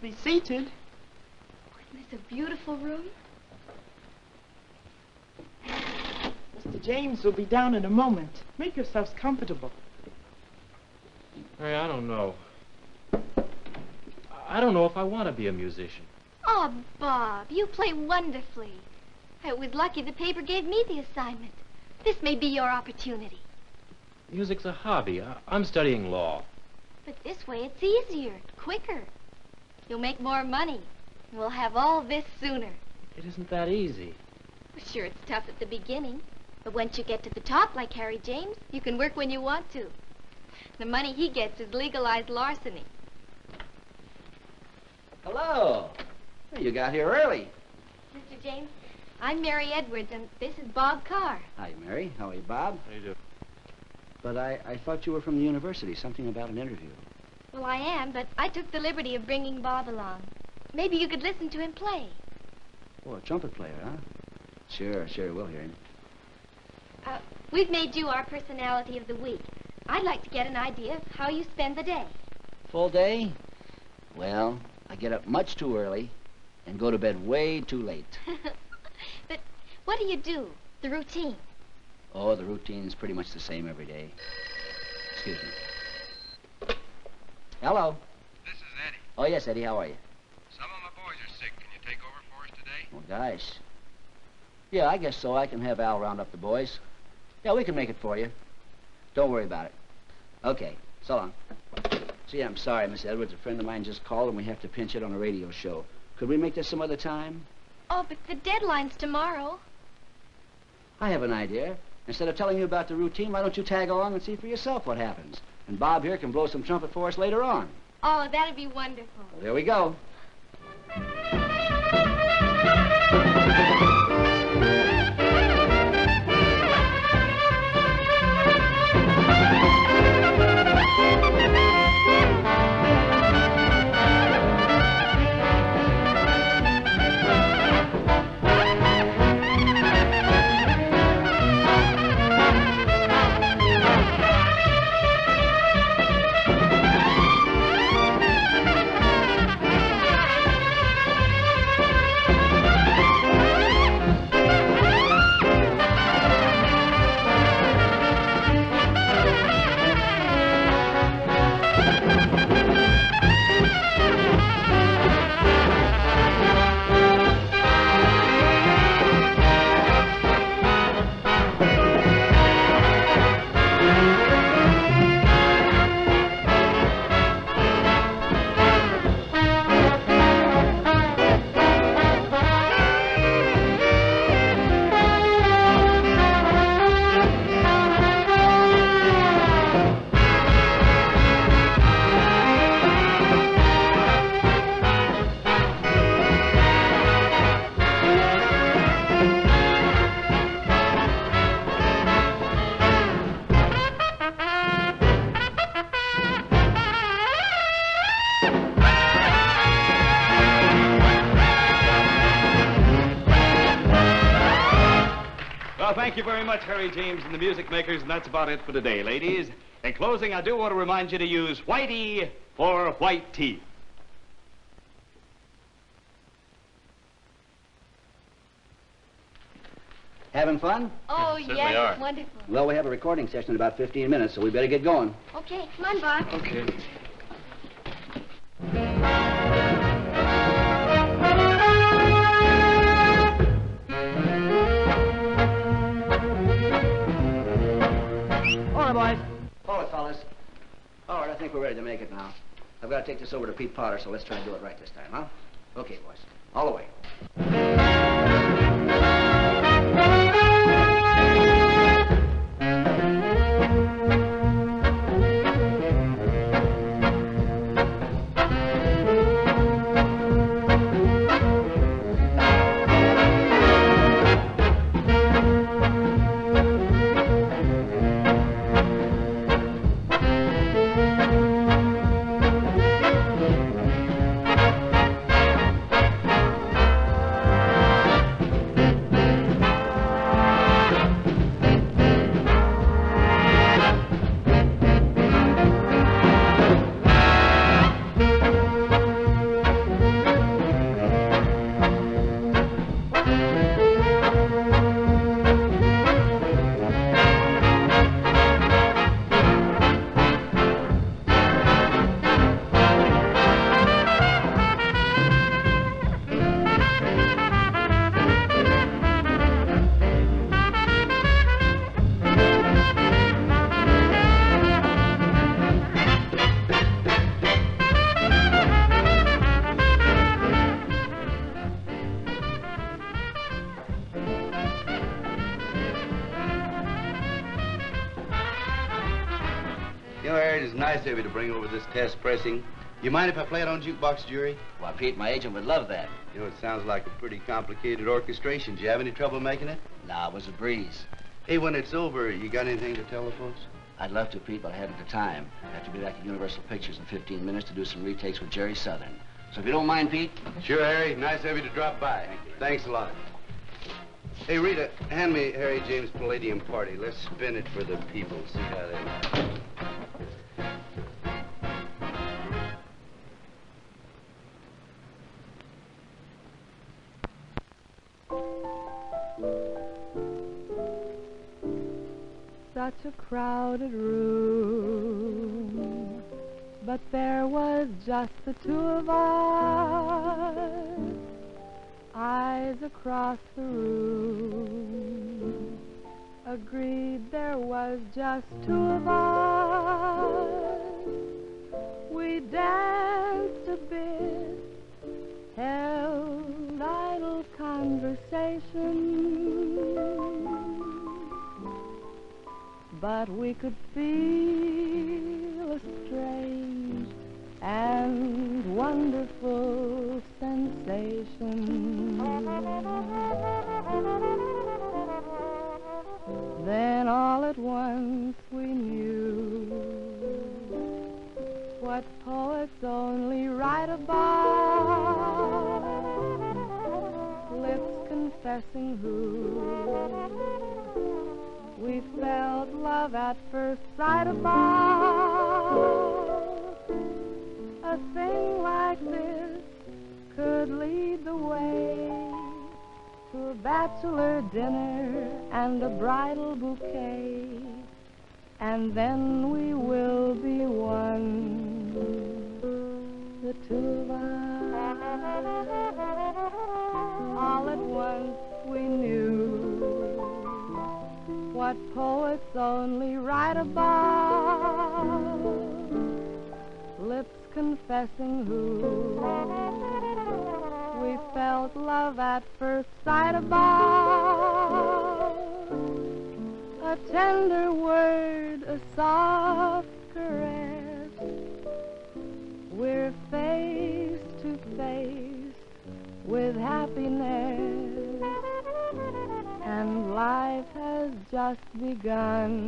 be seated. Isn't this a beautiful room? Mr. James will be down in a moment. Make yourselves comfortable. Hey, I don't know. I don't know if I want to be a musician. Oh, Bob, you play wonderfully. I was lucky the paper gave me the assignment. This may be your opportunity. Music's a hobby. I'm studying law. But this way it's easier, quicker. You'll make more money. And we'll have all this sooner. It isn't that easy. Well, sure, it's tough at the beginning. But once you get to the top, like Harry James, you can work when you want to. The money he gets is legalized larceny. Hello. You got here early. Mr. James, I'm Mary Edwards, and this is Bob Carr. Hi, Mary. How are you, Bob? How do you do? But I thought you were from the university. Something about an interview. Well, I am, but I took the liberty of bringing Bob along. Maybe you could listen to him play. Oh, a trumpet player, huh? Sure, we'll hear him. We've made you our personality of the week. I'd like to get an idea of how you spend the day. Full day? Well, I get up much too early and go to bed way too late. But what do you do? The routine? Oh, the routine's pretty much the same every day. Excuse me. Hello. This is Eddie. Oh, yes, Eddie. How are you? Some of my boys are sick. Can you take over for us today? Oh, gosh. Yeah, I guess so. I can have Al round up the boys. Yeah, we can make it for you. Don't worry about it. Okay, so long. Gee, I'm sorry, Miss Edwards. A friend of mine just called and we have to pinch it on a radio show. Could we make this some other time? Oh, but the deadline's tomorrow. I have an idea. Instead of telling you about the routine, why don't you tag along and see for yourself what happens? And Bob here can blow some trumpet for us later on. Oh, that'd be wonderful. Well, there we go. Thank you very much, Harry James and the Music Makers, and that's about it for today, ladies. In closing, I do want to remind you to use Whitey for white teeth. Having fun? Oh, Certainly yes, are. it's wonderful. Well, we have a recording session in about 15 minutes, so we better get going. Okay, come on, Bob. Okay. All right, boys. Hold it, fellas. All right, I think we're ready to make it now. I've got to take this over to Pete Potter, so let's try and do it right this time, huh? Okay, boys. All the way. You know, Harry, it's nice of you to bring over this test pressing. You mind if I play it on jukebox, Jeri? Why, Pete, my agent would love that. You know, it sounds like a pretty complicated orchestration. Do you have any trouble making it? Nah, it was a breeze. Hey, when it's over, you got anything to tell the folks? I'd love to, Pete, but I haven't the time. I have to be back at Universal Pictures in 15 minutes to do some retakes with Jeri Southern. So if you don't mind, Pete. Sure, Harry. Nice of you to drop by. Thanks a lot. Hey, Rita, hand me Harry James' Palladium Party. Let's spin it for the people, see how they like. Such a crowded room, but there was just the two of us, eyes across the room, agreed there was just two of us. We danced a bit, held idle conversation, but we could feel a strange and wonderful sensation. Then all at once we knew what poets only write about, lips confessing who we felt love at first sight about. A thing like this could lead the way to a bachelor dinner and a bridal bouquet, and then we will be one, the two of us. All at once we knew what poets only write about, lips confessing who we felt love at first sight about. A tender word, a soft caress, we're face to face with happiness, and life has just begun,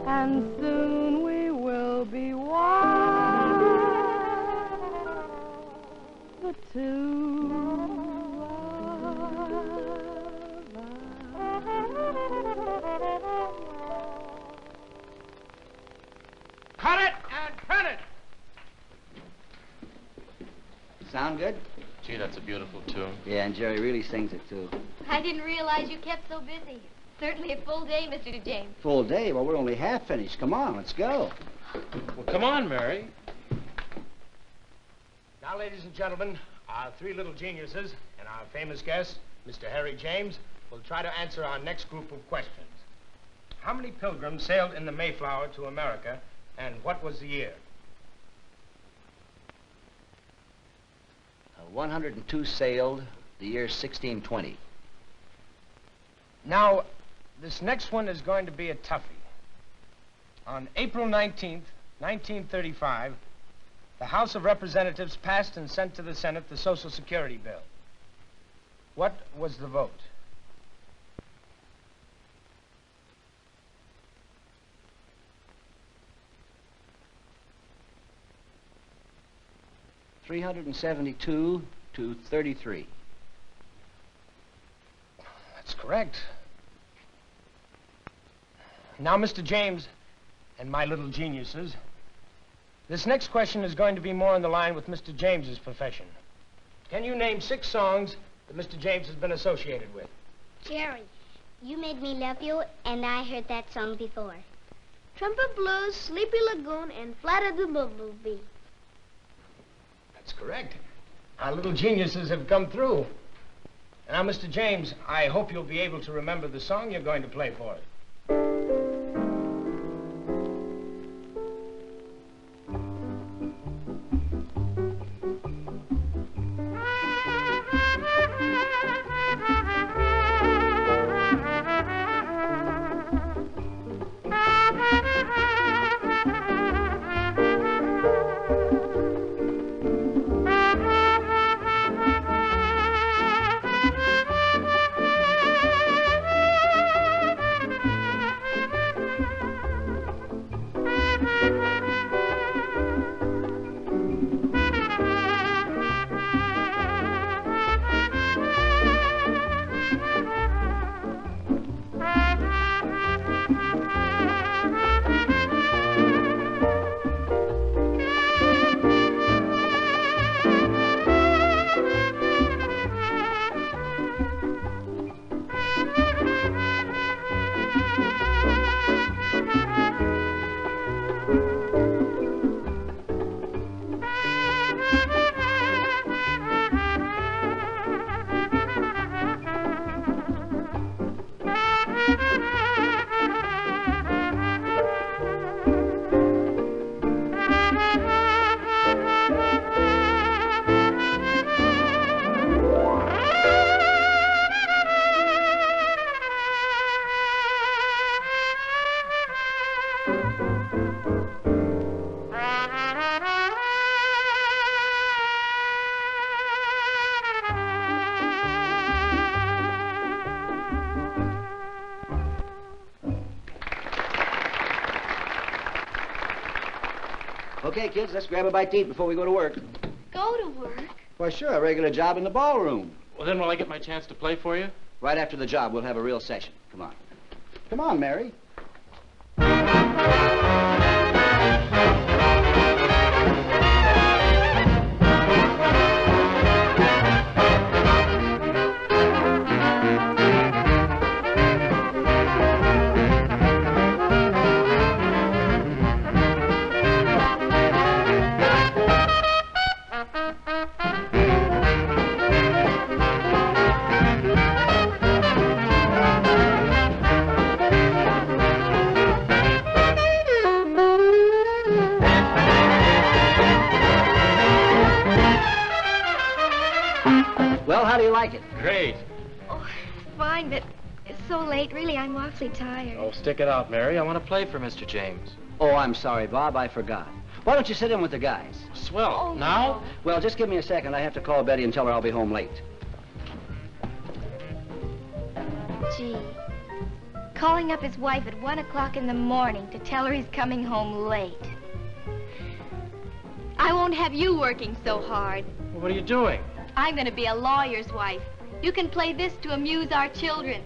and soon we will be one, the two of us. Cut it and print it! Sound good? Gee, that's a beautiful tune. Yeah, and Jeri really sings it, too. I didn't realize you kept so busy. Certainly a full day, Mr. James. Full day? Well, we're only half finished. Come on, let's go. Well, come on, Mary. Now, ladies and gentlemen, our three little geniuses and our famous guest, Mr. Harry James, will try to answer our next group of questions. How many pilgrims sailed in the Mayflower to America, and what was the year? 102 sailed the year 1620. Now, this next one is going to be a toughie. On April 19th, 1935, the House of Representatives passed and sent to the Senate the Social Security bill. What was the vote? $372 to 33. That's correct. Now, Mr. James and my little geniuses, this next question is going to be more in the line with Mr. James's profession. Can you name 6 songs that Mr. James has been associated with? Jeri, You Made Me Love You, and I heard that song before. Trumpet Blues, Sleepy Lagoon, and Flight of the Bumblebee. That's correct. Our little geniuses have come through. Now, Mr. James, I hope you'll be able to remember the song you're going to play for us. Okay, kids, let's grab a bite to eat before we go to work. Go to work? Why, sure, a regular job in the ballroom. Well, then will I get my chance to play for you? Right after the job, we'll have a real session. Come on. Come on, Mary. Well, how do you like it? Great. Oh, fine, but it's so late. Really, I'm awfully tired. Oh, stick it out, Mary. I want to play for Mr. James. Oh, I'm sorry, Bob. I forgot. Why don't you sit in with the guys? Swell. Oh, now? no. Well, just give me a second. I have to call Betty and tell her I'll be home late. Gee. Calling up his wife at 1 o'clock in the morning to tell her he's coming home late. I won't have you working so hard. Well, what are you doing? I'm going to be a lawyer's wife. You can play this to amuse our children.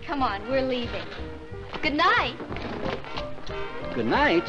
Come on, we're leaving. Good night. Good night.